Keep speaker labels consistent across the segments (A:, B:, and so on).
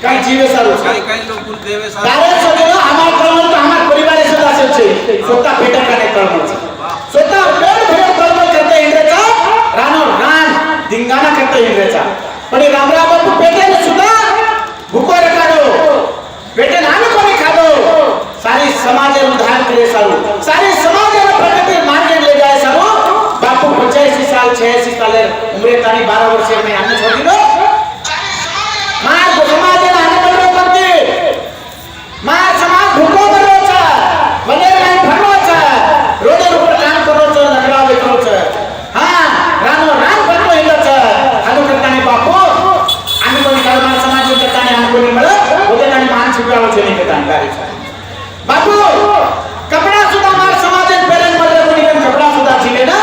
A: काही जीवे सारू
B: काही काही लोक देवे सारू
A: कारण सगळं आम्हाला कळवलं तर आम्हाला परिवार सुद्धा असेल स्वतः भेटा का नाही कळवलं स्वतः पेट भेट कळवलं करता इंद्रचा रानो रान धिंगाणा करता इंद्रचा पण रामराव बापू पेटेने सुद्धा भूको रखाडो पेटेने आम्ही कोणी खादो सारी समाज उद्धार करे सारू सारी समाज प्रगति मार्ग ले जाए सारू बापू 85 साल 86 साल उम्र तानी 12 वर्ष में अन्न छोड़ दिलो मार समाज आने बरो करते मार समाज भूको बरो छ वने नाही भरलो छ रोडे ऊपर काम करो छ नगरा बेकरो छ हां रानो रान भरलो हिंडो छ अनु करतानी बापू आम्ही कोणी कर्म समाज करतानी आम्ही कोणी मळ होते तानी मान छिपावो छ नाही करतानी कार्य बापू कपड़ा सुद्धा मार समाज पेरेन मळे कोणी पण कपड़ा सुद्धा छिले ना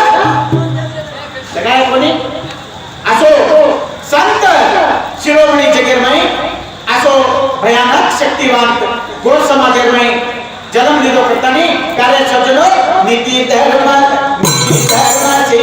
A: लगाय कोणी असो संत शिरोमणी जगीरमाई असो भयानक शक्तिवान गोड समाजमाई जन्म लिदो करतानी कार्य सज्जनो नीति धर्म से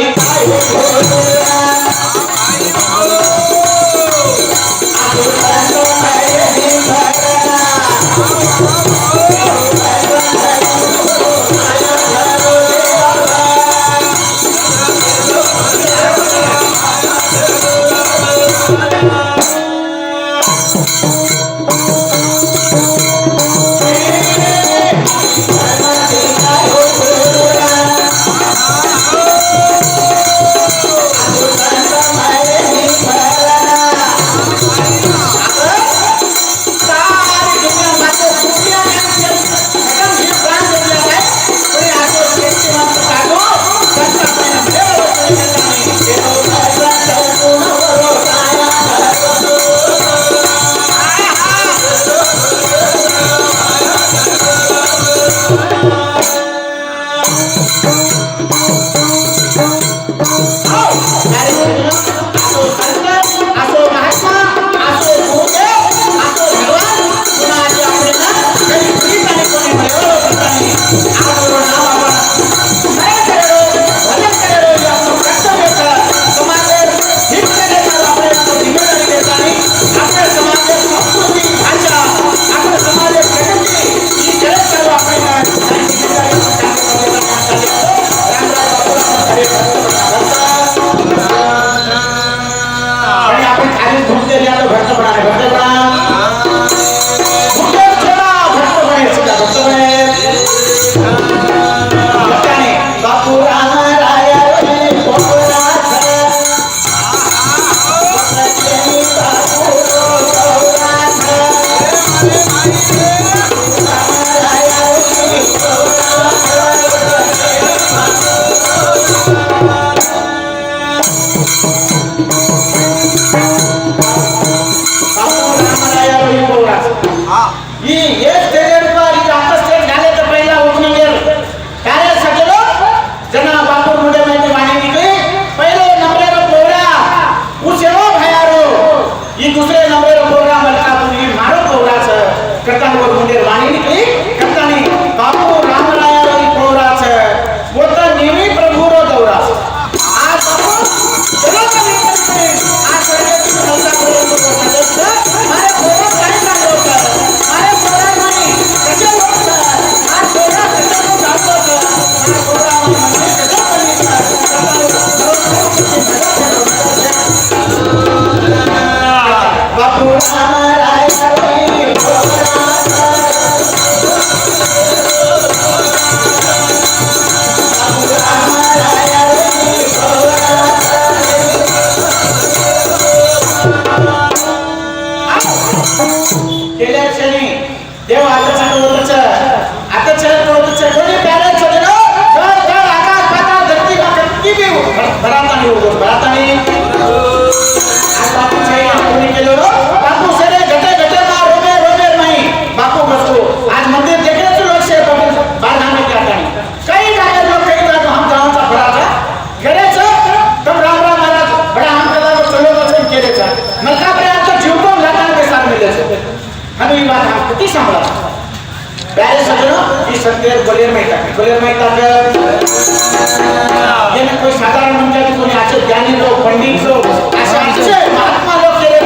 A: कोई साधारण म्हणजे कोणी असे ज्ञानी लोक पंडित लोक असे महात्मा लोक केले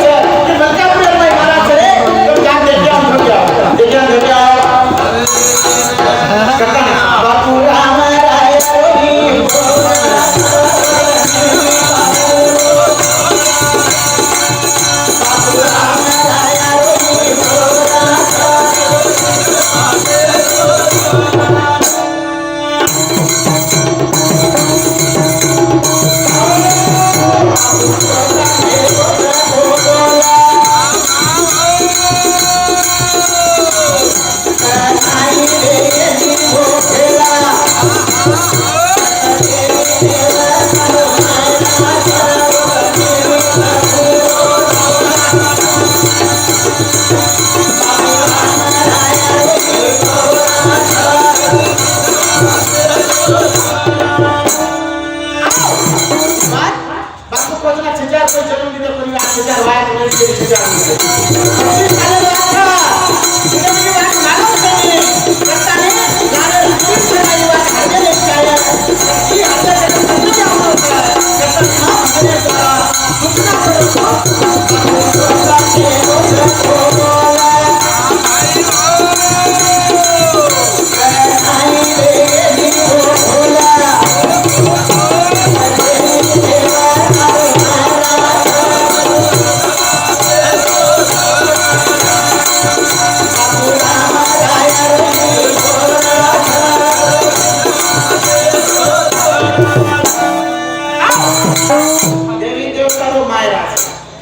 A: देवी देवता रो मायरा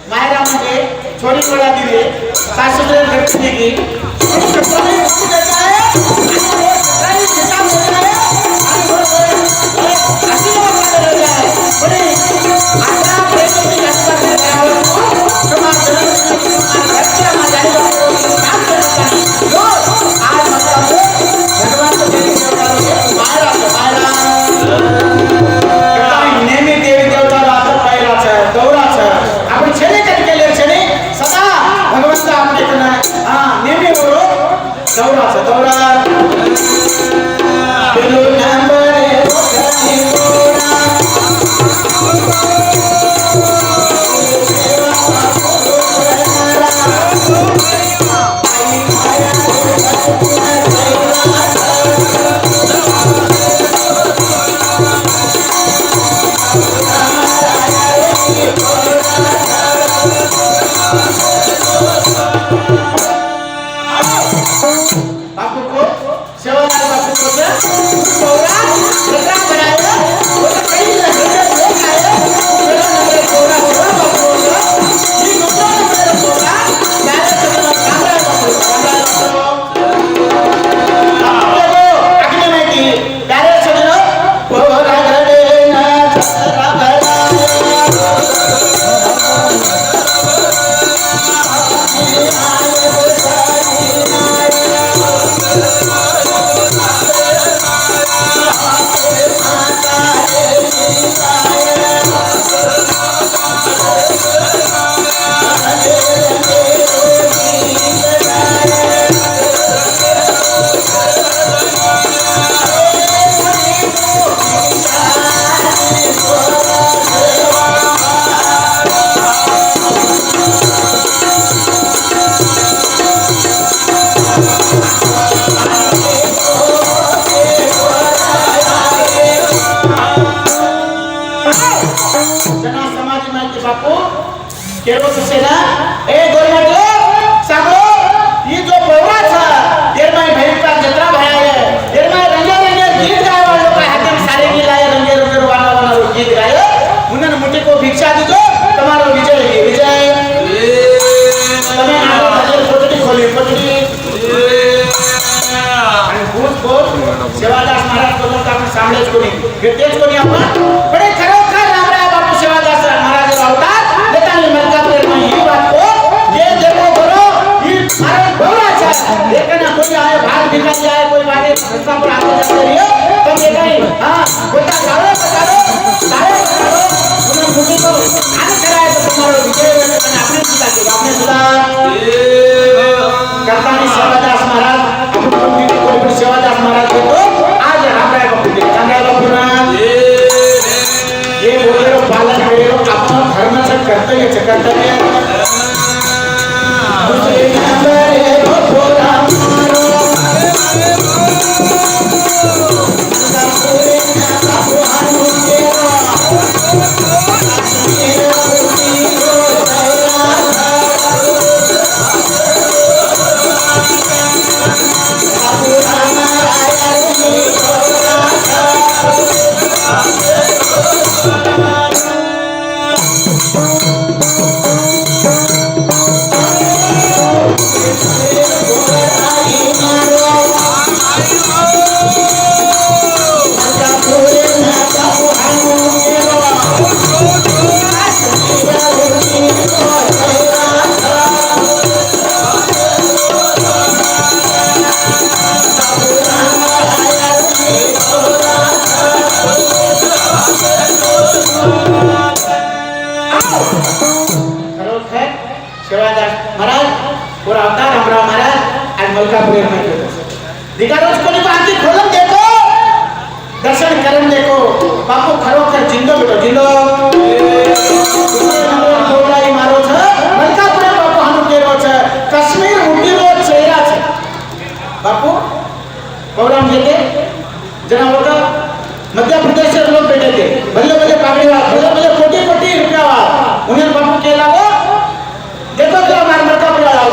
A: मायरा म्हणजे छोरी कोळा दिले सासूने घटने की सगळे उठ जाता है आणि हिसाब होता है आशीर्वाद करता है बड़े आता प्रेम की यात्रा करावर समाज घरच्या माझ्या काम करता जो आज मतलब भगवान को देवी देवता मायरा मायरा नेहमी देवी देवता गौराचं आपण छेने कट केले छेने सदा भगवंत आपल्याकडे नेहमी बोलो गौराचं गौरा बिलो नंबरे बोलणी गौरा बापू को सेवादार बापू को से गौरा गौरा बनाया वो तो कई लगे लोग आए मेरा नंबर गौरा सेवा बापू को ये दूसरा नंबर गौरा मैंने तो कैमरा बापू देखो अगले में की प्यारे सुनो गौरा घरे ना चला भरा जना समाज माहिती बापू केरो सेना ए गवर्नमेंट सांगो ये जो पौराचा देरमाय भैरपा जत्रा भराय देरमाय रंगे रंगे गीत गाय वालों का हाथ में सारे की लाए रंगे रंगे वाला वाला गीत गाय उन्होंने मुझे को भिक्षा दी दो तुम्हारा विजय है विजय तने आगे भजन पटड़ी खोली पटड़ी आणि भूत बोल सेवादास महाराज को लोग आपण सांभळेच कोणी तेच कोणी आपण बडे खरोखर रामराय बापू सेवादास महाराज अवतार लेतानी मलकापूर में ही बात को ये देखो करो ये मारे गौराचा देखना कोई आए भाग निकल जाए कोई बात रास्ता पर आते जाते रहिए तो ये कहीं हां बेटा जाओ सारे बताओ उन्हें मुझे को आने कराए तो तुम्हारा विजय होने का अपने सुधा के अपने सुधा करतानी सेवादास महाराज अपन दीदी कोई सेवादास महाराज को तो आज रामराय बापू के रामराय बापू ना ये बोले पालन करे अपना धर्म से कर्तव्य दूसरे number Bapu Ram
B: Thank you.
A: Maharaj और अवतार हमरा महाराज आज मलकापुर में दिगारोज को नहीं आंखी खोलम देखो दर्शन करम देखो बापू खरोखर जिंदो बेटो जिंदो बोलाई मारो छ मलकापुर बापू हम केरो छ काश्मीर उडीरो चेहरा छ बापू प्रोग्राम देते जना होता मध्य प्रदेश से लोग बैठे थे बल्ले बल्ले पागड़ी वाला बल्ले बल्ले कोटी कोटी रुपया वाला उन्हें बापू के लागो देखो क्या हमारे मलकापुर वाला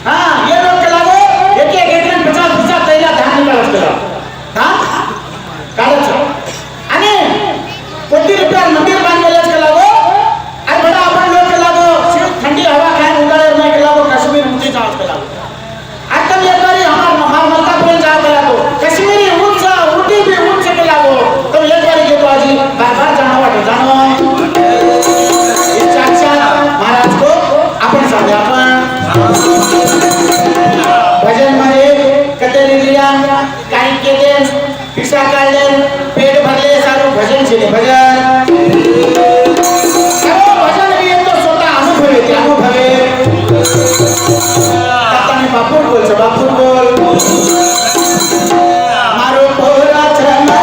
A: हाँ ये लोग के लागो एक एक एक दिन 50 तैला धान निकाल करा हाँ काढच आणि कोटी रुपया मंदिर बांधलेच के लागो आणि बडा आपण लोग के लागो सिर्फ ठंडी हवा खाए उन्हाळे में के लागो काश्मीर ऊंची जाओ के लागो आता ये बारी हमार मलकापुर जाओ के लागो काश्मीरी ऊंच ऊटी भी ऊंच के लागो तो एक बारी घेतो आजी बार जाणं वाटो जाणो इच्छा महाराज को आपण सांगा आपण भजन मध्ये कतेली लिया काही केले पिसा काढले पेट भरले सारू भजन छे भजन भजन भी तो स्वतः अनुभव येते अनुभवे आता मी बापू बोलतो बापू बोल मारो पोरा चमल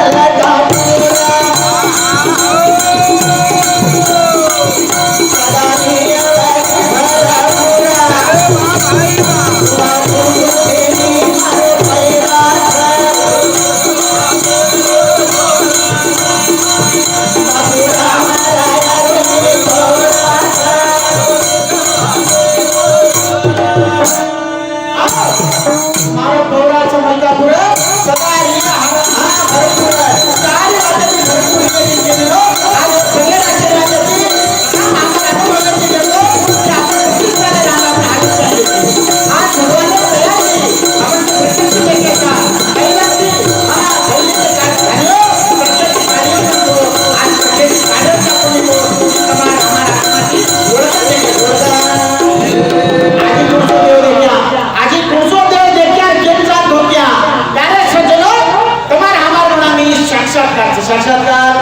A: का साक्षात्कार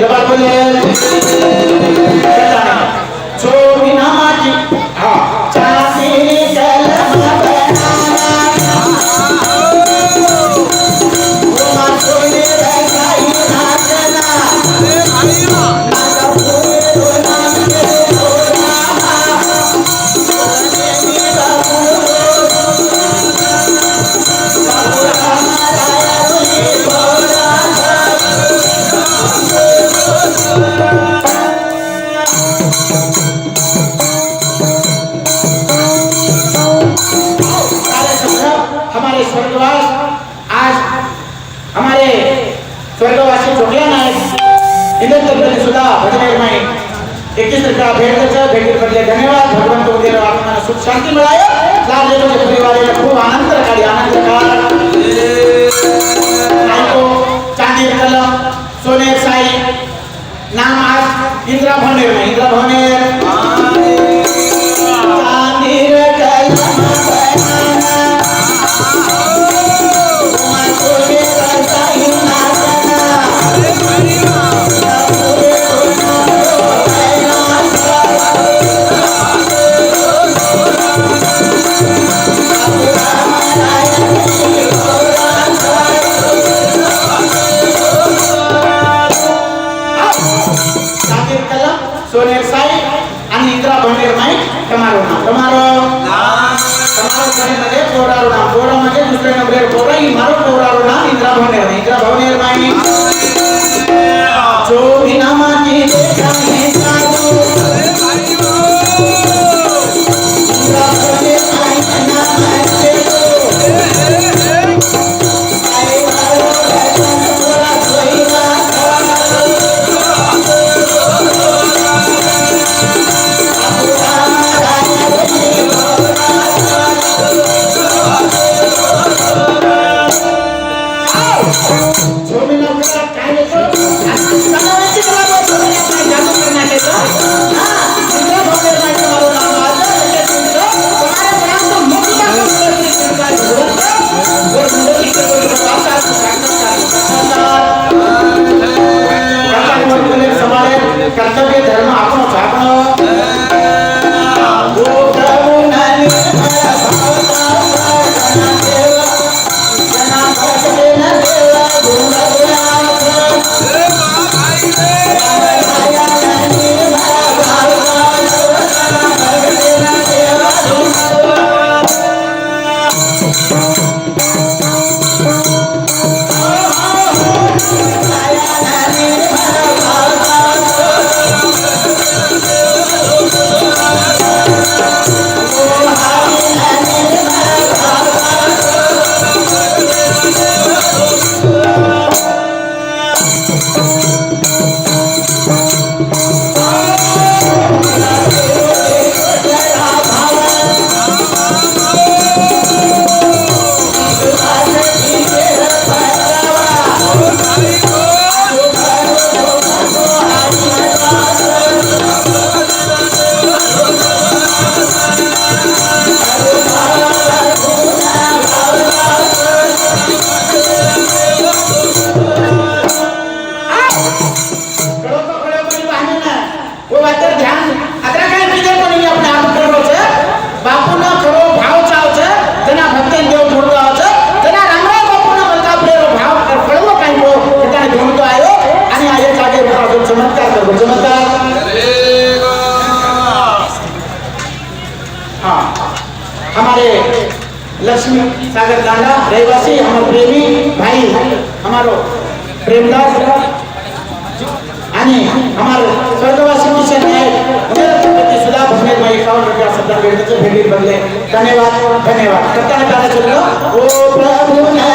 A: लबाड बोले जो बिना माटी हाँ चाहती कलम बनाना वो मासूने रखाई नाचना स्वर्गवास आज हमारे स्वर्गवासी छोटिया नायक इधर तक सुद्धा भजन माई 21 रुपया भेट द्यायचं भेटीत पडले धन्यवाद भगवंत उद्या आपल्याला सुख शांती मिळायो लाभ लेतो परिवाराला खूप आनंद काढी आनंद काढ नायको चांदी कलम सोने साई नाम आज इंद्रा भवनेर इंद्रा भवनेर चांदी कलम सोनेर साई आणि इंद्रा भवनेर माई તમારો નામ તમારો मध्ये पोरारो नाम पोरा मध्ये दुसरे नंबर पोरा ही मारो पोरारो नाम इंद्रा भवनेर माई जो बिना माटी देखा है साधु इंद्रा भवनेर माई नाम है आए मारो भजन तोरा सोईवा जो बिना काय लक्ष्मी सागर गांधा रहवासी हमारे प्रेमी भाई हमारो प्रेमदास आणि हमारे स्वर्गवासी मिशन है मेरे सुधा भगवान भाई 51 रुपया सदा भेट से भेट बदले धन्यवाद धन्यवाद करता है गाना सुन लो ओ प्रभु ने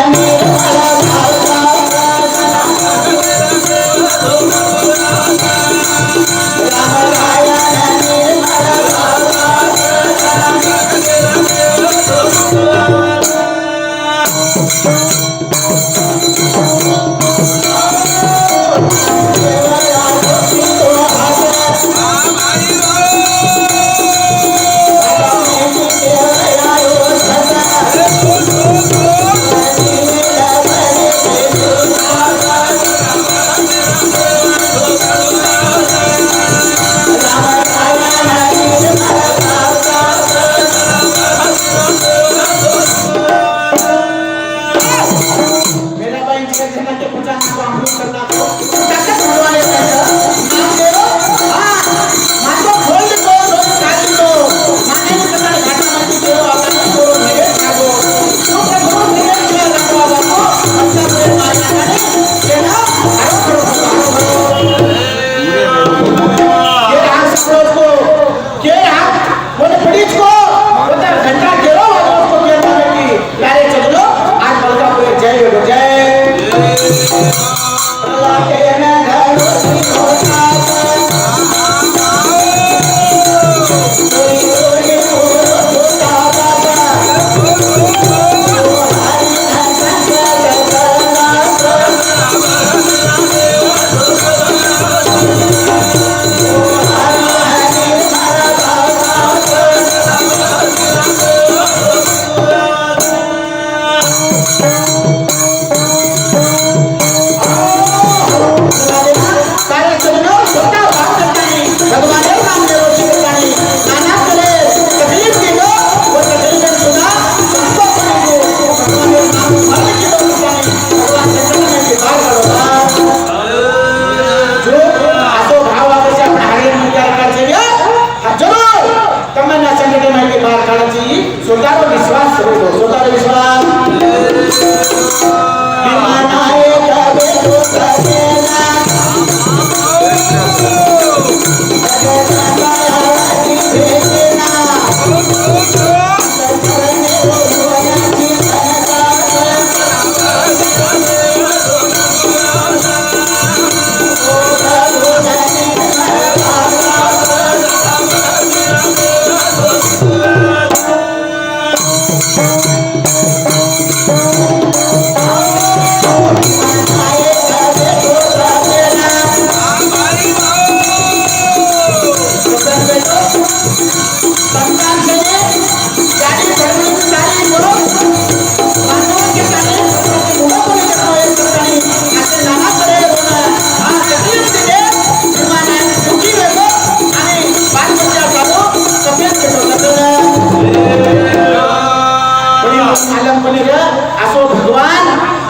A: मेरा असो भगवान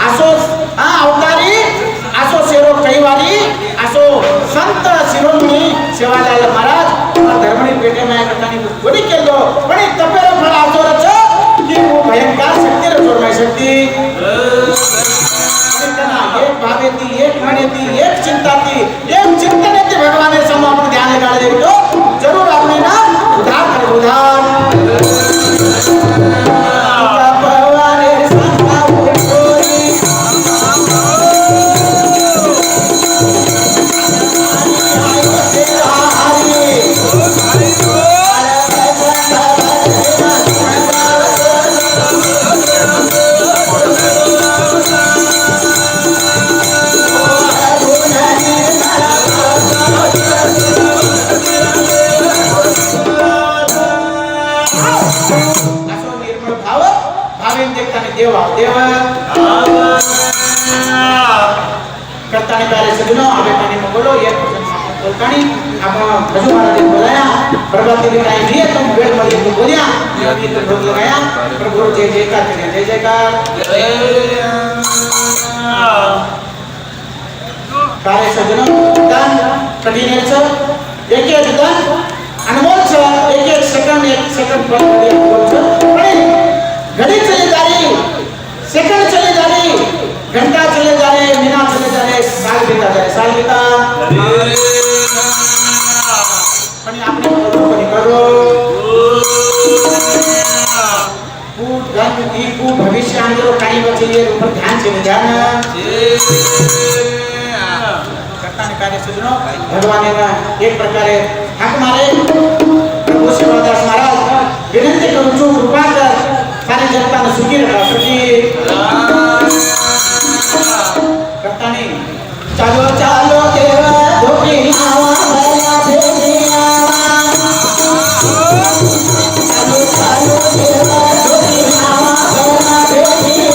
A: असो अवतारी असो शेरो कैवारी असो संत शिरोमणी सेवालाल महाराज धर्मणी पेटे में करतानी बड़ी केलो बड़ी तपेरो फळ असो रच की वो भयंकर शक्ति रे जोर में शक्ति इतना एक भावे थी एक मने थी एक चिंता थी एक चिंतन थी भगवान ने सम अपन ध्यान लगा दे तो जरूर आपने ना उधार कर उधार देवा देवा करताने प्यारे सजनों आगे पानी में बोलो ये भजन बोलतानी आप भजन वाला दिन बोलाया प्रभाती की टाइम दिए तुम बेड मलिक को बोलिया ये तो भोग लगाया प्रभु जय जयकार जय जयकार प्यारे सजनों दान कठिन है सर एक दान अनमोल सर एक सेकंड पर बोल सर घड़ी चली जा रही, सेकंड चले जा रही, घंटा चले जा रहे, महीना चले जा रहे, साल बीता जा रहे, साल बीता पण आपने करो कूट धन की कूट भविष्य अंदर काही बचे ऊपर ध्यान से ध्यान करता ने कार्य सुनो भगवान ने एक प्रकारे हक मारे प्रभु शिवदास महाराज विनंती करू जो कृपा कर सारी जनता ने सुखी रखा सुखी करता नहीं चलो चलो देवा धोखी आवा भला भेजी आवा चलो चलो देवा धोखी आवा भला भेजी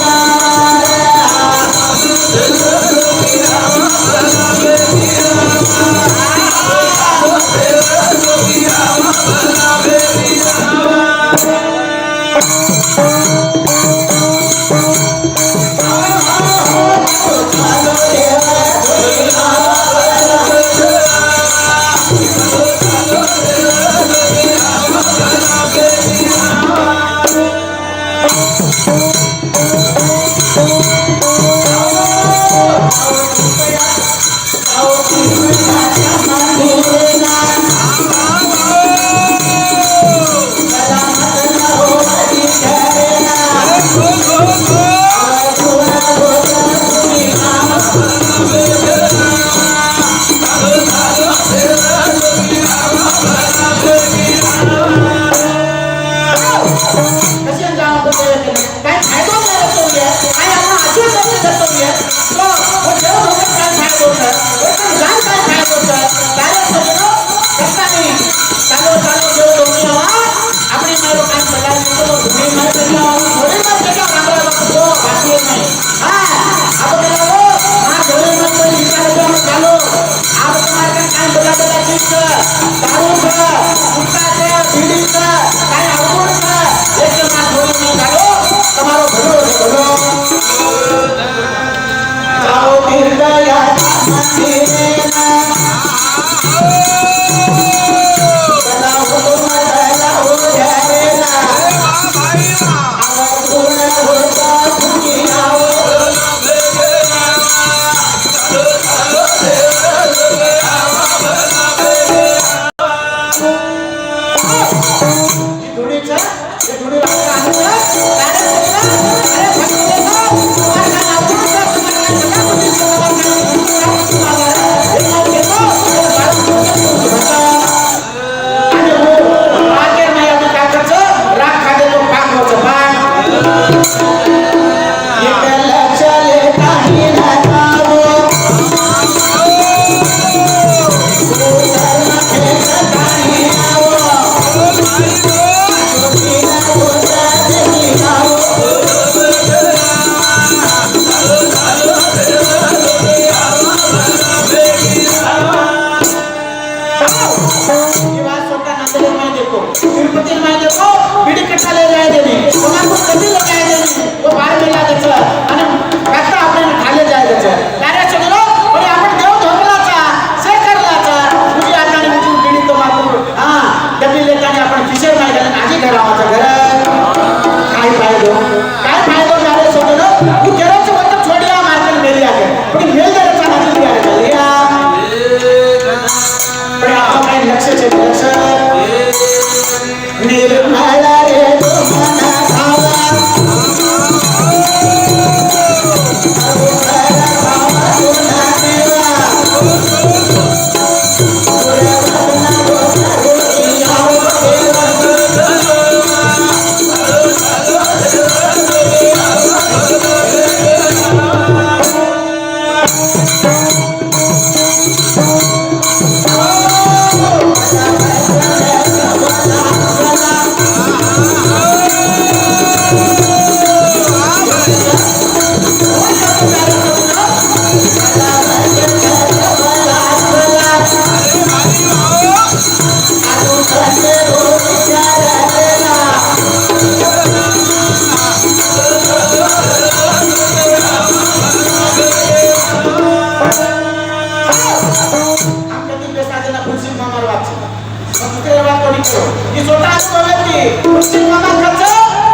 B: ये छोटा व्यक्ति मुस्लिम मामा खर्च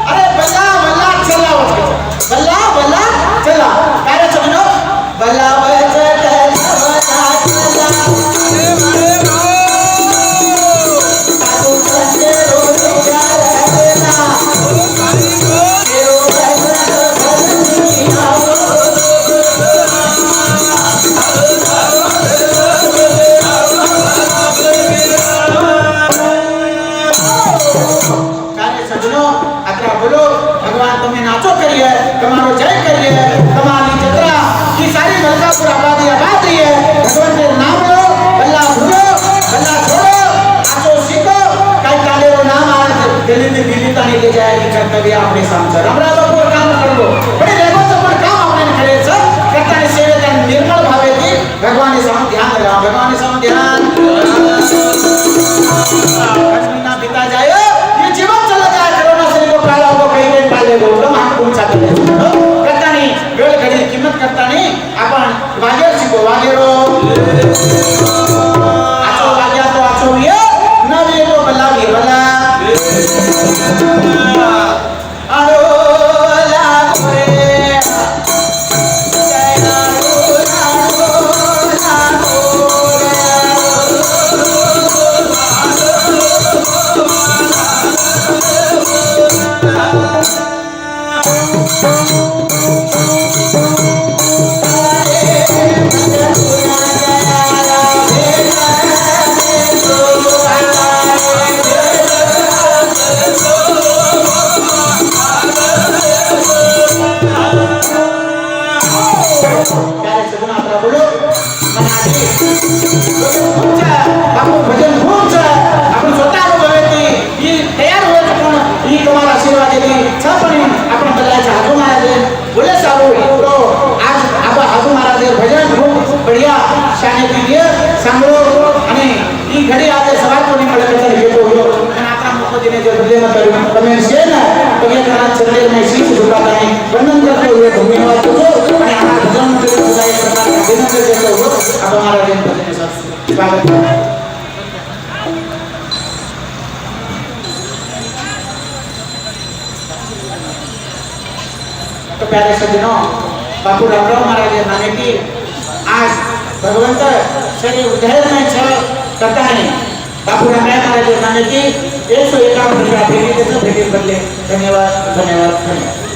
B: अरे बजा वल्ला
A: आवाज घ्यायचा. बल्ला बल्ला चला काय रे समजो बल्ला તમારો જય કરીએ તમારી જત્રા की सारी मलकापुर आबादी आबाद रही है. भगवान के नाम लो बल्ला भूलो बल्ला छोड़ो आजो सीखो कई काले रो नाम आ दिल्ली तानी ले जाएगी कर्तव्य अपने सामने हमरा तो कोई काम करबो बड़े लेगो तो पर काम अपने करे छ करता है सेवे जन निर्मल भावे की भगवान के सामने ध्यान लगा भगवान के सामने ध्यान महीना बीता जाए ये जीवन चला जाए कोरोना से को काला को कहीं दिन पाले को तो हम पूछा करे करता नहीं वेळ घडी किंमत करता नहीं आपण वागेर शिको वागेरो आचो वाग्या तो आचो ये न वे तो बल्ला वी बल्ला आरो ला रे भजन खूप आपण स्वतः अनुभवती ही तयार होत पण ही तुम्हाला आशीर्वाद देती छपणी आपण बदलायचा हाजू महाराज बोले सारू तो आज आबा हाजू महाराज भजन खूप बढ़िया शाने कीजिए सांगो आणि ही घडी आज सवाल कोणी मला घेतो हो आणि आता मुखदिने जे बदले मत તમે છે ને તમે તારા ચંદ્ર में शीश झुकाता है वंदन करते हुए धन्यवाद दो અને આ ભજન में सदा एक प्रकार का अभिनंदन देते हो अब हमारा दिन भजन सब स्वागत है. तो प्यारे सज्जनों बापू रामराव महाराज नामे की आज भगवंत श्री उदय में छ करता है बापू रामराव महाराज नामे की 151 रुपया भेटी बदले धन्यवाद धन्यवाद धन्यवाद.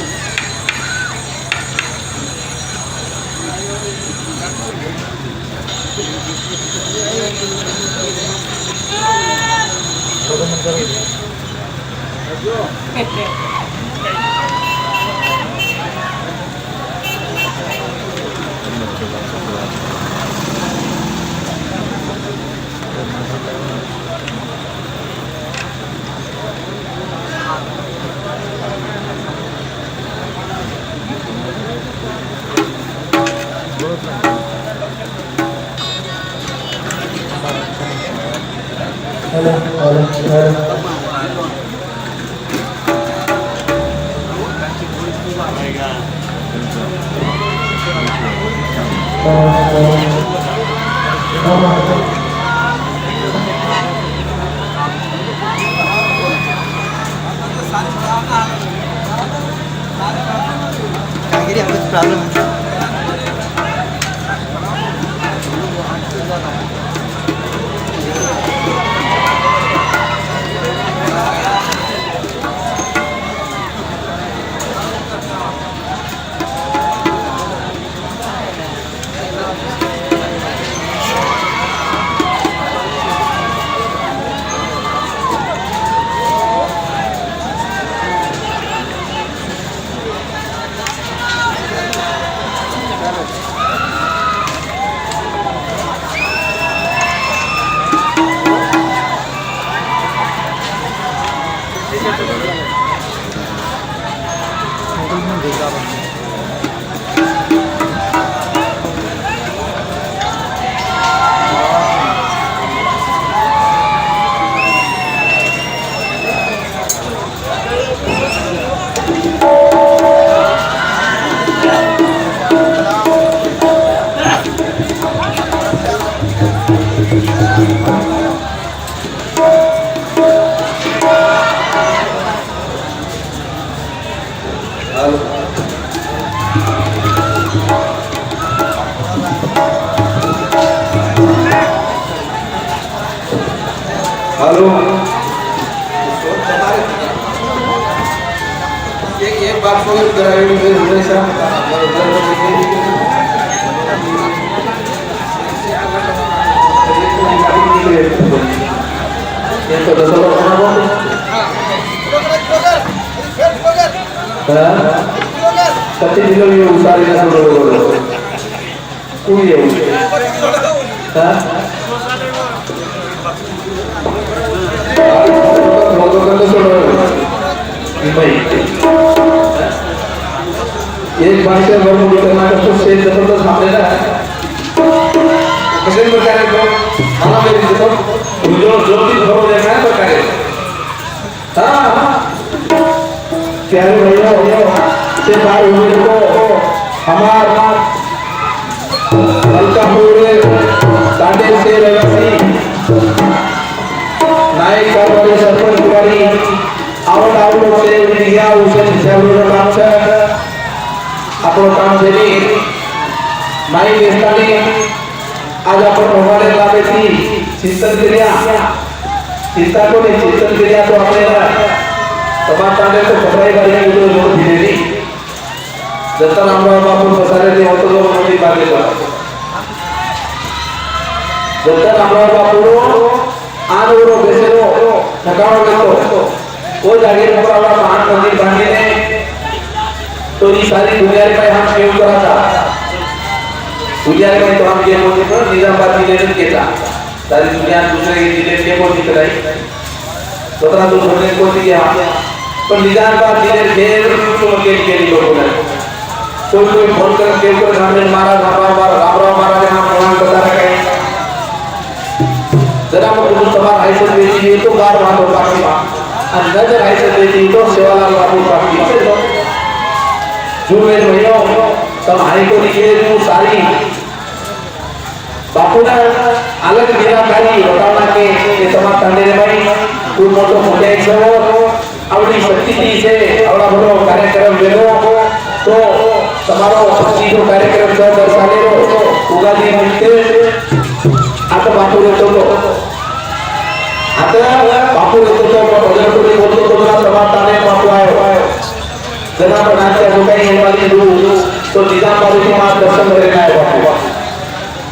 B: प्रॉब्लम चालू
C: एक बात सोच करावी हमेशा
B: कति दिनों ये उसारी ना सुनो कोई है एक बार से वर्ग करना तो से जबरदस्त मामला है किसी प्रकार को खाना मेरी तो जो भी धर्म देखना है तो करे हाँ प्यारे भैया से भाई को हमारा अलकापुर साडे से रहवासी नायक वाले सरपंच कुमारी आवड आवड से विद्या उसे जरूर काम से આપણો કામ જેની મારી દેશતાની આજ આપણે ભગવાને લાવેથી ચિંતન કર્યા ચિંતા કોને ચિંતન કર્યા તો આપણે તમાર તાને તો ખબરાઈ ગાડી ઉડો જોર દીધેલી જતન આંબા બાપુ પસારેલી હોતો જો મોટી બાગે તો જતન આંબા બાપુનો આન ઉડો બેસેલો ઠકાણો લેતો वो जागे पर अपना महान मंदिर बांधने तो ये सारी दुनिया में हम सेव करा था दुनिया में तो हम ये बोलते पर निजामाबाद जिले में केला सारी दुनिया दूसरे के जिले के बोल निकलाई तो तरह तो छोड़ने को दिया पर निजामाबाद जिले के तो के लोगों ने कोई फोन कर के ऊपर सामने मारा रामराव मारा ने हम प्रमाण बता रहे हैं जरा मैं तुम्हारा ऐसे बेची ये तो गार बात होगा नजर ऐसे बेची तो सेवालाल बाबू बाकी जो मेरे भैया सब हाई को लिखे जो सारी बापू ने अलग निराकारी बताना के ये समाज तांडे रे भाई कोई मोटो मोटे एक सो आवड़ी शक्ति थी से आवड़ा बड़ो कार्यक्रम वेलो तो તમારો સીધો કાર્યક્રમ 10 સાલે રો ઉગાદી નિમિત્તે આતો બાપુ રહેતો તો आता बापू येतो तो भजन कोणी बोलतो तो जरा समाताने बापू आयो जना बनाच्या जो काही येवाली दू तो निजामाबाद की मां दर्शन करेला आहे बापू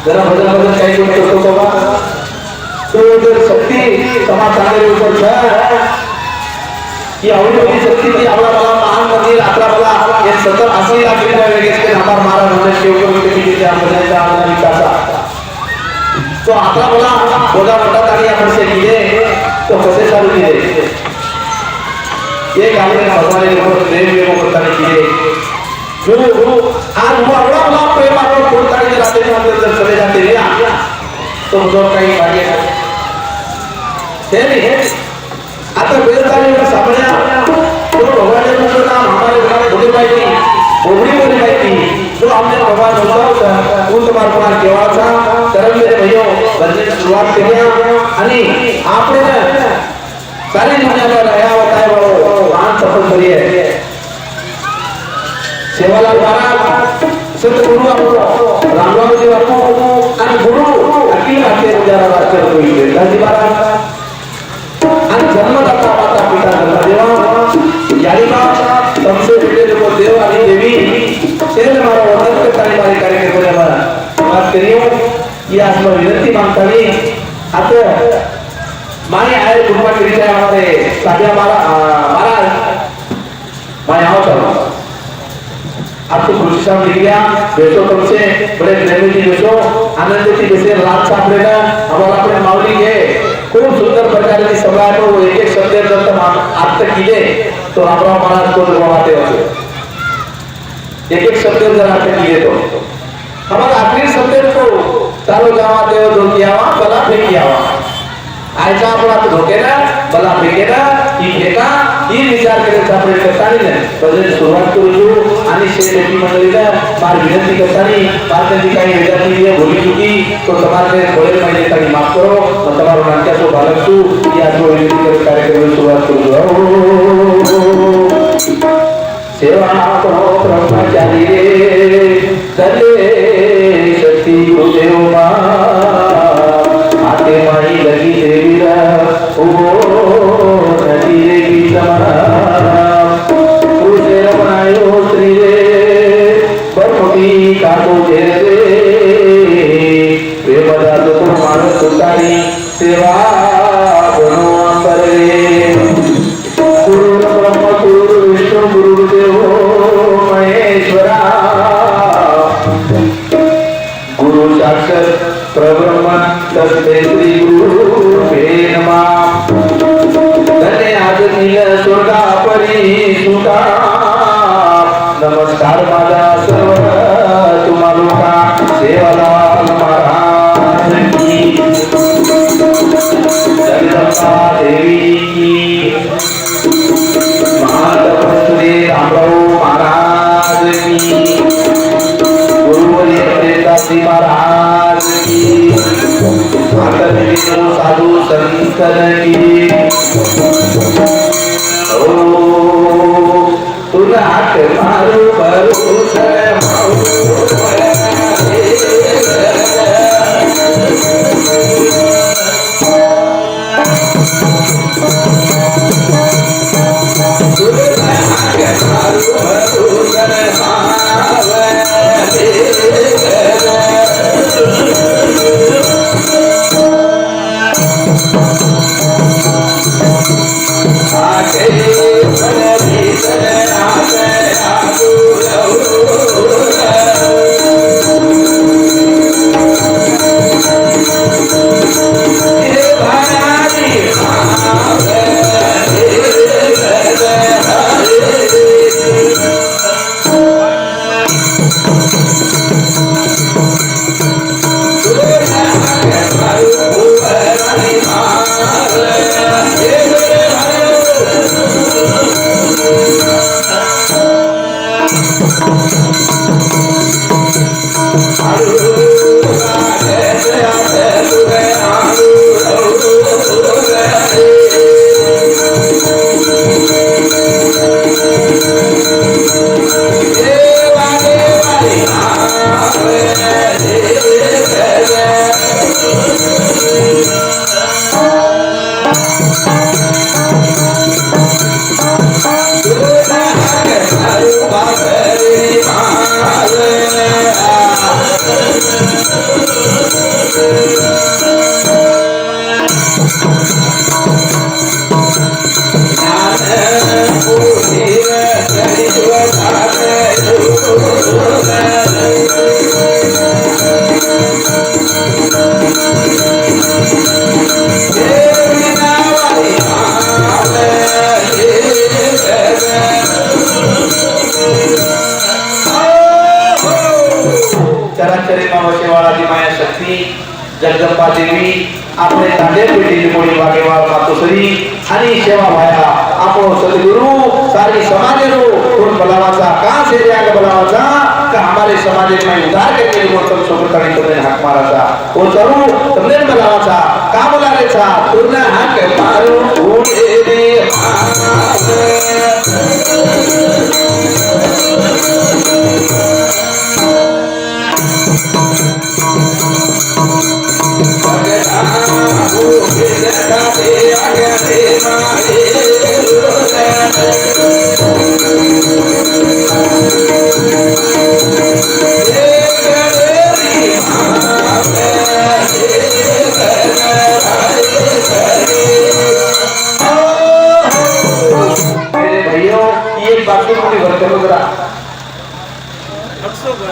B: जरा भजन काही बोलतो तो बाबा तो जर शक्ती समाताने ऊपर है ये आवडी शक्ती थी आवडा मला महान मंदिर आपला मला एक 70-80 लाख रुपये वेगेच के हमार महाराज होने के ऊपर के लिए आमदानी का विकास तो आता बोला बोला मोटा तारी आपण से दिले तो कसे चालू दिले ये गावने भगवान ने को प्रेम में को तारी दिले जो आज वो बड़ा बड़ा प्रेम आपको कोण तारी जाते हैं अंदर चले जाते हैं तो जो काही भाग्य है नहीं आता बेताली में सामने तो भगवान ने को नाम हमारे बड़े भाई की बोबड़ी बोली भाई की जो हमने भगवान होता उन तुम्हार कुमार केवा था तरह मेरे भैया बजने शुरुआत करिया आणि आपने सारी दुनिया में रहा होता है वो महान सफल करिए सेवालाल महाराज संत गुरु आपको रामराव जी आपको आणि गुरु अखिल भारतीय गुजरात राज्य कोई दादी महाराज आणि जन्मदाता माता पिता देवा यानी बात सबसे पहले जो देव आदि देवी तेरे हमारा वंदन करता है हमारे कार्यक्रम को हमारा बात करियो ये आज मैं विनती मांगता नहीं आते माने आए गुरुवा करीता हमारे साध्या महाराज मैं आओ चलो आपको खुशी साहब लिख गया बेटो तुमसे बड़े प्रेमी जी बेटो आनंद जी जैसे रात सापड़ेगा हमारा अपने मावली के खूब सुंदर प्रकार की सभा है वो एक शब्द जब तक आप तक कीजिए तो रामराव महाराज को दबाते होते एक शब्द जरा आप कीजिए तो हमारा आखिरी शब्द को चालू गावात देव धोकियावा बला फेकियावा आयचा आपला धोकेला बला फेकेला ही फेका ही विचार करत आपण करतानी भजन सुरुवात करू आणि शेती मंडळीला फार विनंती करतानी पार्टी काही विद्यार्थी बोली चुकी तो समाज में थोड़े महीने तक माफ करो और तुम्हारा नाट्य सो बालक तू या जो विनंती कार्यक्रम सुरुवात करू सेवा को ब्रह्मचारी रे चले शक्ति गुरुदेव मा माते माई लगी देवीरा उभो नदी रे गीतमरा तुझे बनायो श्री रे बरमुटी काटो जेरे रे बदा तो मानस सुतारी सेवा बनो करे गुरु ब्रह्म गुरु विष्णु गुरु देवो महेश्वरा गुरु साक्षात परब्रह्म तस्मै श्री गुरुवे नमः धन्य आदरणीय स्वर्गापरी सुता नमस्कार माझा सर्व तुम्हाला सेवालाल महाराज की जगदंबा देवी की महातपस्वी रामराव महाराज की गुरुवरी प्रेमदासजी महाराज की माता साधु संतन की ओ तुला हात मारू भरोसा जगदंबा देवी आपले तांडे पेटी कोणी वागेवाळ मातोश्री आणि सेवा व्हायला आपण सद्गुरु सारी समाजेरो कोण बलावाचा का से जाग बलावाचा का हमारे समाज में उधार के लिए मतलब सोबतानी तुमने हक माराचा वो जरूर तुमने बलावाचा का बोलारेचा तुमने हक मारो ओडे दे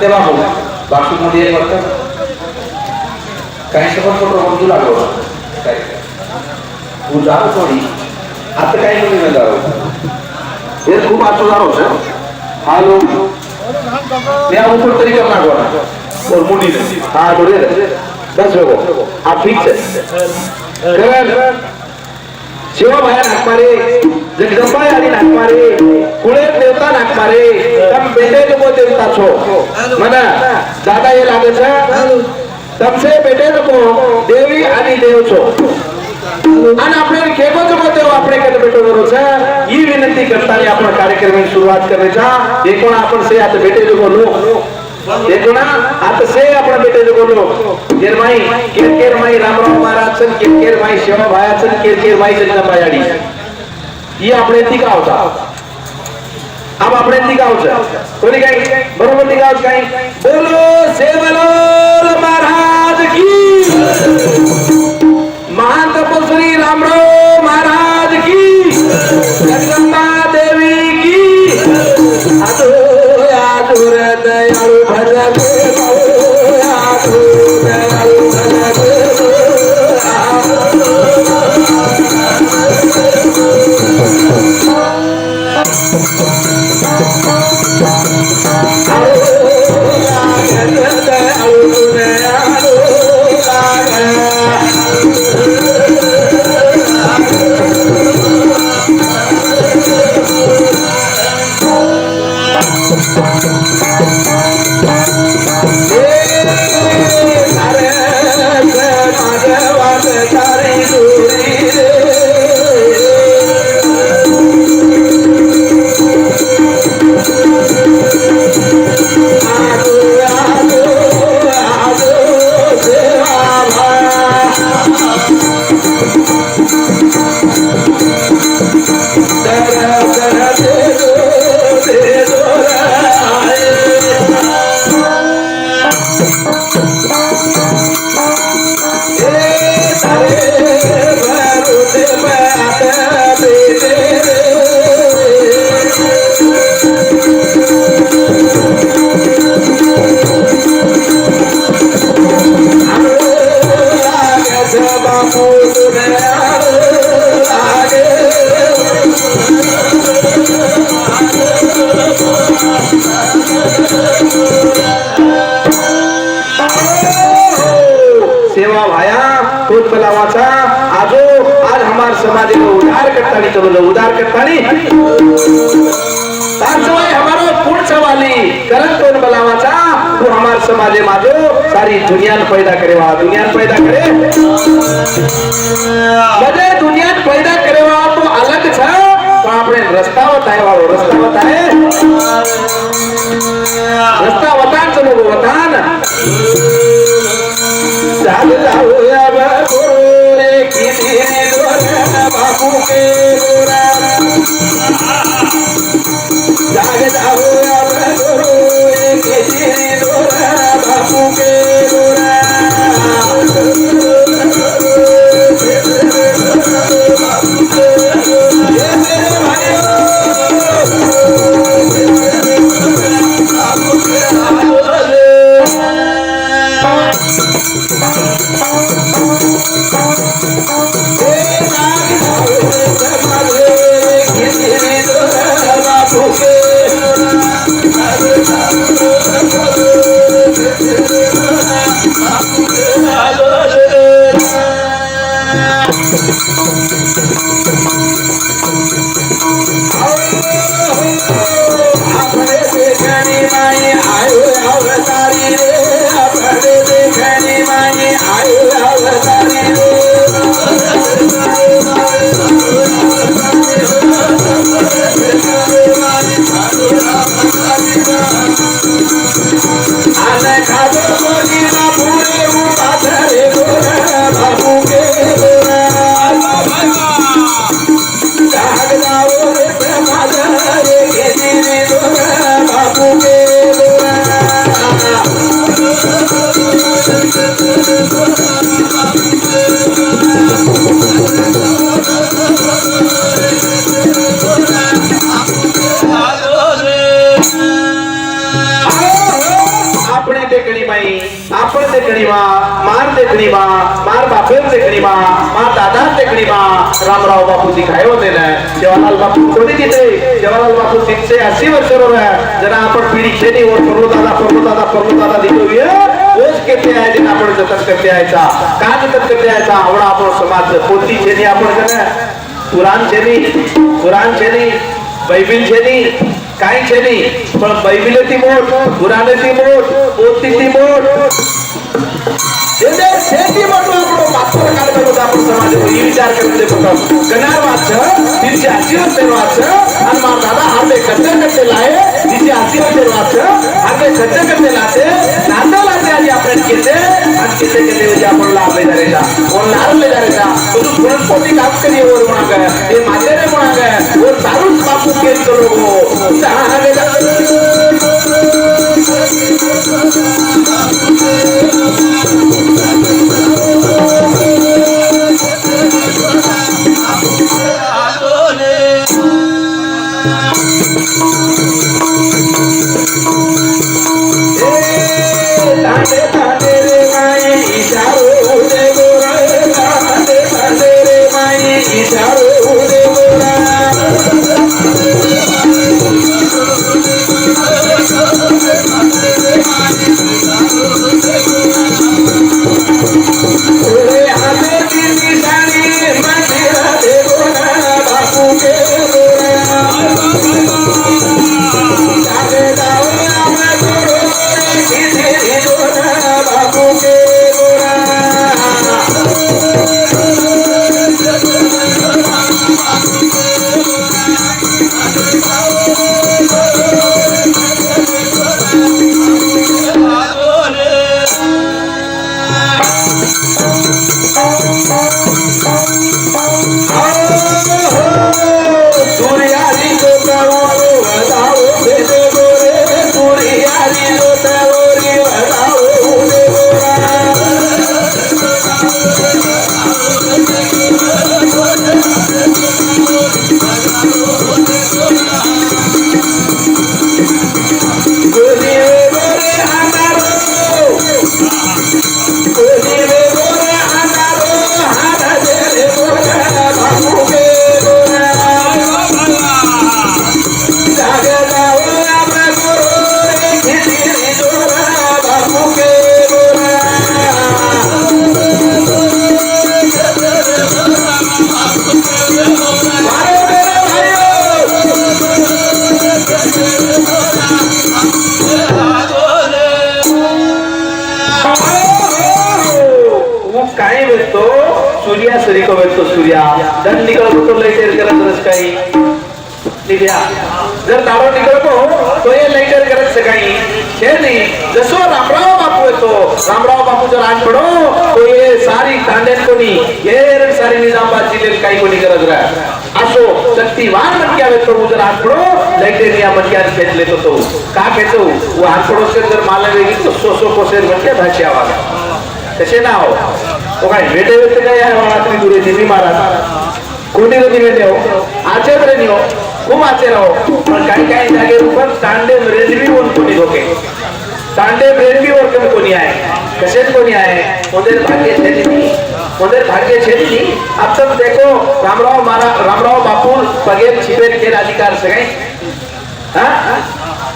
B: तेव्हा बोला बाकी मध्ये एक वाटतं काही सोबत फोटो बंधू लागलो काय तू जाऊ थोडी आता काही नाही जाऊ हे खूप आचो जाऊ सर हालो मैं ऊपर तरीका मांगो और मुंडी हाँ थोड़ी बस हो आप ठीक से कर शिवा भाया नाक मारे जगदंबा यारी नाक मारे कुळेर देवता नाक मारे तम बेटे जो देवता छो मना दादा ये लागे छे तमसे बेटे नको देवी आणि देव छो आणि आपल्याला केको जो देव आपले कडे बेटो करो छे ही विनंती करताना आपण कार्यक्रमाची सुरुवात करायचा एकूण आपण से आता बेटे जो नो देखो ना आता से अपना बेटे जो बोलो केरमाई केरमाई रामराव महाराज सन केरमाई शिवा भाया सन केरमाई जगदंबायाडी ये अपने ती का होता अब अपने ती का होता कोणी काय बरोबर ती का होता काय बोलो सेवलाल महाराज की महान तपस्वी रामराव महाराज की जगदंबा देवी की आतुर दयाळु भजगे आतुर दयाळु भजगे सेवा भाया तोच बलावाचा आजो आज हमार समाज को उदार करतानी चलो उदार करतानी तारसवाय हमारो पुढचा वाली करत तोच बलावाचा तो हमार समाज माजो सारी दुनियान पैदा करेवा दुनियान पैदा करे बजे दुनियान पैदा करेवा तो अलग छ तो આપણે રસ્તા વતાય વાળો રસ્તા વતાય રસ્તા વતાન ચલો વતાન जाग जाओ या गोरे की तेरी दोरा बापू के गोरा जाग जाओ या गोरे की तेरी दोरा बापू के गोरा ये मेरे भाइयों मार बापेर देखणी मार दादा देखणी रामराव बापू दिखाए होते ना जवाहरलाल बापू कोणी तिथे जवाहरलाल बापू 380 वर्षावर जरा आपण पिढी खेळी और पर्वदादा दिखोगे ओच केते आहे जे आपण जतन करते यायचा का जतन करते यायचा आवडा आपण समाज कोणती छेनी आपण करा कुरान छेनी बायबिल छेनी काय छेनी पण बायबिल ती मोठ कुरान ती मोठ पोथी ती मोठ જેને સેતી મોટો આપણો પાત્ર કાઢે બધો આપણો સમાજ એ વિચાર કરીને પોતા કનાર વાત છે દિલથી આશીર્વાદ તેનો વાત છે અને મારા દાદા હાથે કચ્ચર કરતે લાયે દિલથી આશીર્વાદ તેનો વાત છે હાથે કચ્ચર કરતે લાતે નાતા લાતે આજે આપણે કહેતે અને કહેતે કે દેવજી આપણો લાભ લઈ જારેતા ઓર લાલ લઈ જારેતા બધું ગુણપોતી કામ કરીએ ઓર મણા એ માજેરે મણા ઓર સારું બાપુ કે ચલો સારે सूर्या सरी को तो सूर्या दंड निकल तो लाइटर करत रस काही निघ्या जर दारो निकलतो तो ये लाइटर करत सकाई छे नहीं जसो रामराव बापू येतो रामराव बापू जर आज पडो तो ये सारी कांडेन कोणी ये सारी निजामाबाद जिल्ह्यात काही कोणी करत रहा असो शक्तिवान मनक्या वेतो जर आज पडो लाइटर या मनक्या खेच लेतो तो का खेचो वो आज पडो से जर माला वेगी तो 100 कोसेर मनक्या भाषा वाला कसे ना हो तो काय भेटे भेटे काय आहे रात्री दुरे दिवी महाराज कोणी कधी भेटे हो आचे बरे नाही हो खूप आचे राहो पण काही काही जागे पण तांडे रेल्वे वर कोणी धोके तांडे रेल्वे वर कमी कोणी आहे कसेच कोणी आहे मोदे भाग्य छेदी मोदे भाग्य छेदी अब तक देखो रामराव बापू पगेर छिपेर के अधिकार से गए हां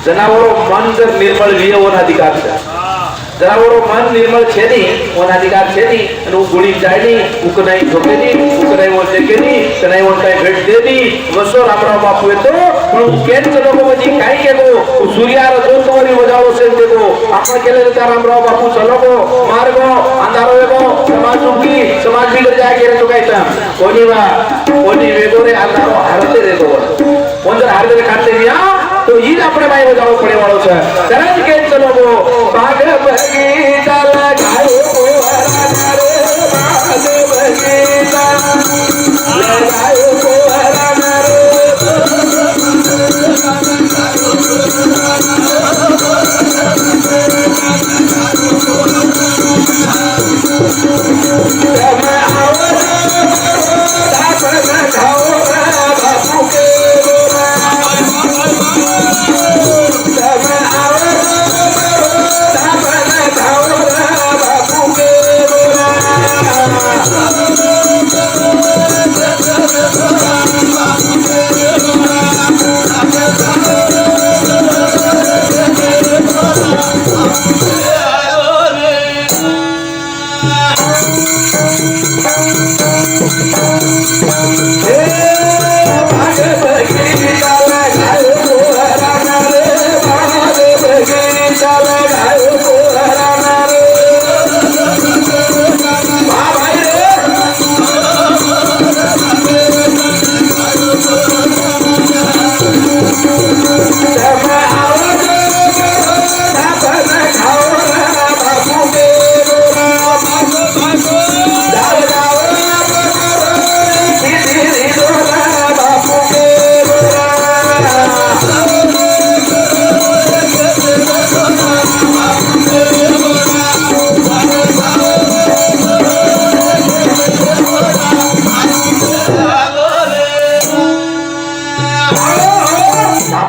B: जनावरों मन जर निर्मल विय वर अधिकार से जनावरों मन निर्मल छेदी वन अधिकार छेदी અને હું ગુડી જાયની ઉકનાઈ ઠોકેની ઉકનાઈ वो देकेनी कनाई वो काय भेट देनी वसो रामराव बापू येतो पण केन लोक म्हणजे काय केलो सूर्याला जो तोरी वजावो से देखो आपण केले त्या रामराव बापू चलो मार्गो अंधारो वेगो समाज उकी समाज बिगड़ जाय केरे तो काय कोणी वेगो रे अंधारो हारते देखो कोण जर हारते काढते या तो ही આપણે ભાઈ વજાવો પડે વાળો છે તરત કે ચલો ભાગ બગીચા લગાયો કોહરા રે ભાગ બગીચા લગાયો કોહરા રે તમે આવો સાપના ખાઓ બાપુ કે
D: Thank you.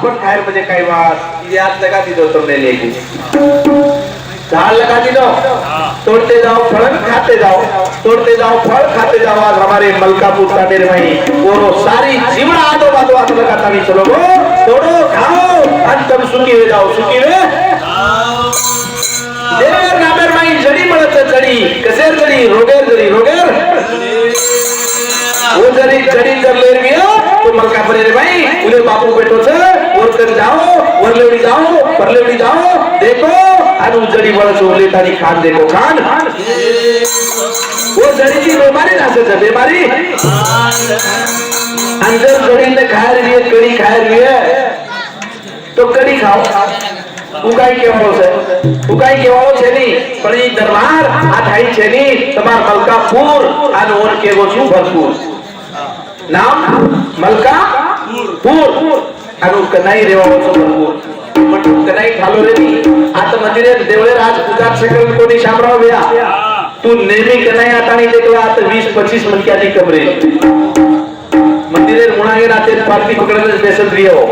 B: आपण खायर म्हणजे काय बात याद लगा दी दो तुमने लेके झाड़ लगा दी दो तोड़ते जाओ फल खाते जाओ तोड़ते जाओ फल खाते जाओ आज हमारे मलकापुर का मेरे भाई वो सारी जीवन आदो बादो हाथ लगाता नहीं चलो वो तोड़ो खाओ आज तुम सुखी हो जाओ सुखी हो देर नामेर माई जड़ी मळत जड़ी कसेर जड़ी रोगेर वो जड़ी जर लेर गया तो मलका परे रे भाई उले बापू बेटो छे और कर जाओ परलेवड़ी जाओ देखो अनु जड़ी बळ चोरले तारी खान देखो खान वो जड़ी की बीमारी ना से बीमारी अंदर जड़ी ने खायर लिए कड़ी खायर लिए तो कड़ी खाओ उगाई કેવાળો છે ની પણ ઈ દરબાર આ થાય છે ની તમાર મલકાપુર આ ઓર કેવો છું ભરપૂર નામ મલકાપુર આનો કનાઈ રેવાળો છો ભરપૂર પણ કનાઈ ઠાલો રે ની આ તો મંદિરે દેવળે રાજ પૂજા શકલ કોની સાંભળવા ગયા તું નેમી કનાઈ આતાણી દેખલા આ તો 20-25 મનક્યાથી કમરે મંદિરે મુણાગે રાતે પાર્ટી પકડને બેસલ રહ્યો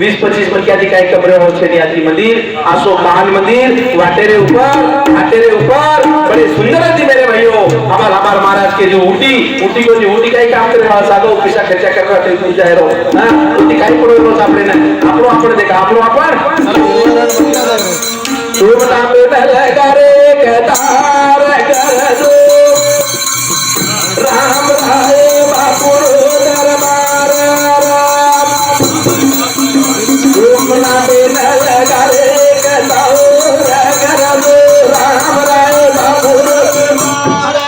B: 20-25 મનક્યાથી કાઈ કમરે हो છે ની આજી મંદિર આસો महान मंदिर वाटेरे ऊपर बड़े सुंदर थी मेरे भाइयों हमार महाराज के जो ऊटी काई काम करे वाला सागो पैसा खर्चा करवा ते तुम जाय रो ना ऊटी काई पड़ो रो आपने ना आपण देखा आपण तुम ना पे लगा रे कहतार कर दो राम राय बापू दरबार तुम ना पे लगा रे कहतार कर दो राम राय बापू दरबार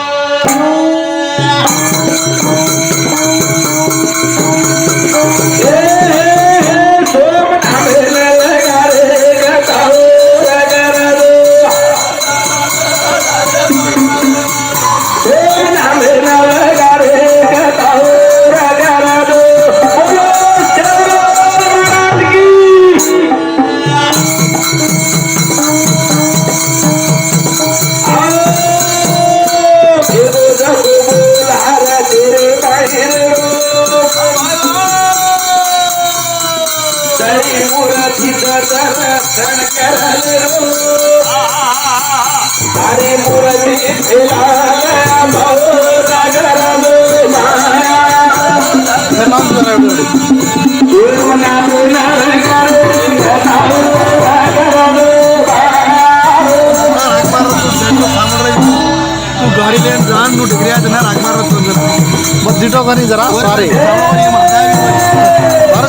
D: गाड़ी लेन जान नु डिग्री आज ना रागमार मत दिटो करी जरा सारे और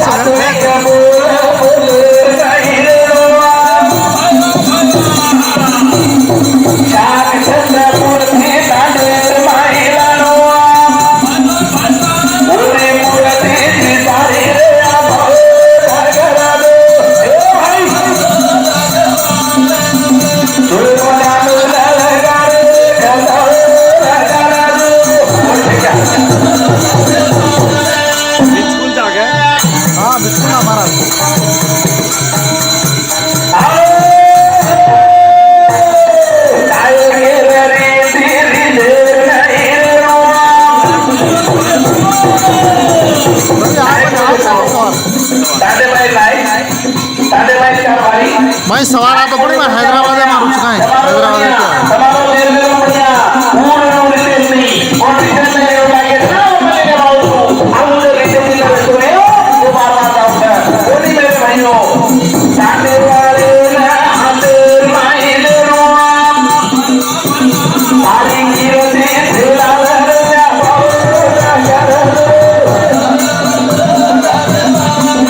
D: मैं सवार आता पड़ी मैं हैदराबाद में मारू चुका है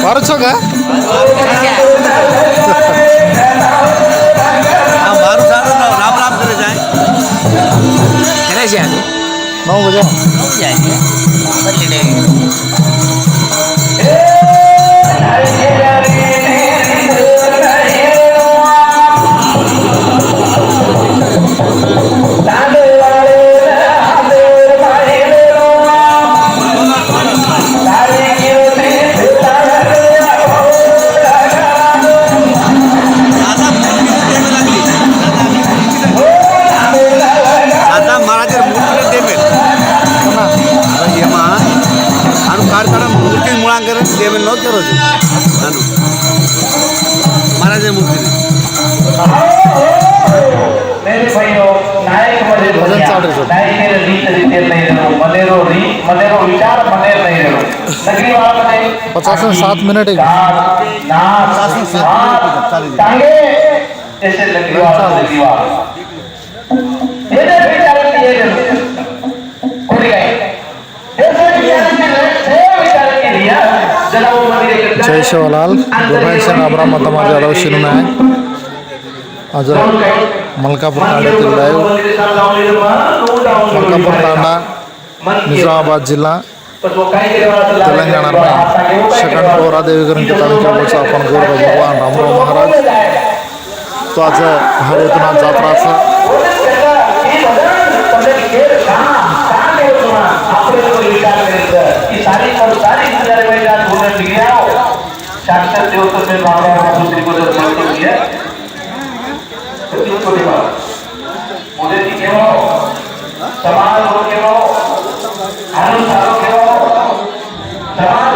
D: परसों का नौ बजे
E: जाएंगे
D: कार्य नो क्या रोज नानू महाराज मूर्ति
B: मेरे भाइयों नायक
D: भजन चाल रहे
B: नायक रीत रीते नहीं रहो मलेरो विचार मलेर नहीं रहो नगरी वाला ने
D: 57 मिनट है
B: टांगे ऐसे नगरी वाला ये विचार ये कोई गए ऐसे विचार के लिए जनाब मंदिर
D: जय शिवलाल गुरुशन अब्राम मतमा जाधव शिवनायक आज मलकापुर तांड्यातील लाईव्ह मलकापुर तांडा निजामाबाद जिल्हा तेलंगाणा में सेकंड पोरा देवीकरण के तालुक्यावरचा आपण गौरव भगवान रामराव महाराज तो आज हरितुना जात्राचं
B: साक्षात देवता रामराव मुझे केवळ समाज केवळ अनुसार केवळ समाज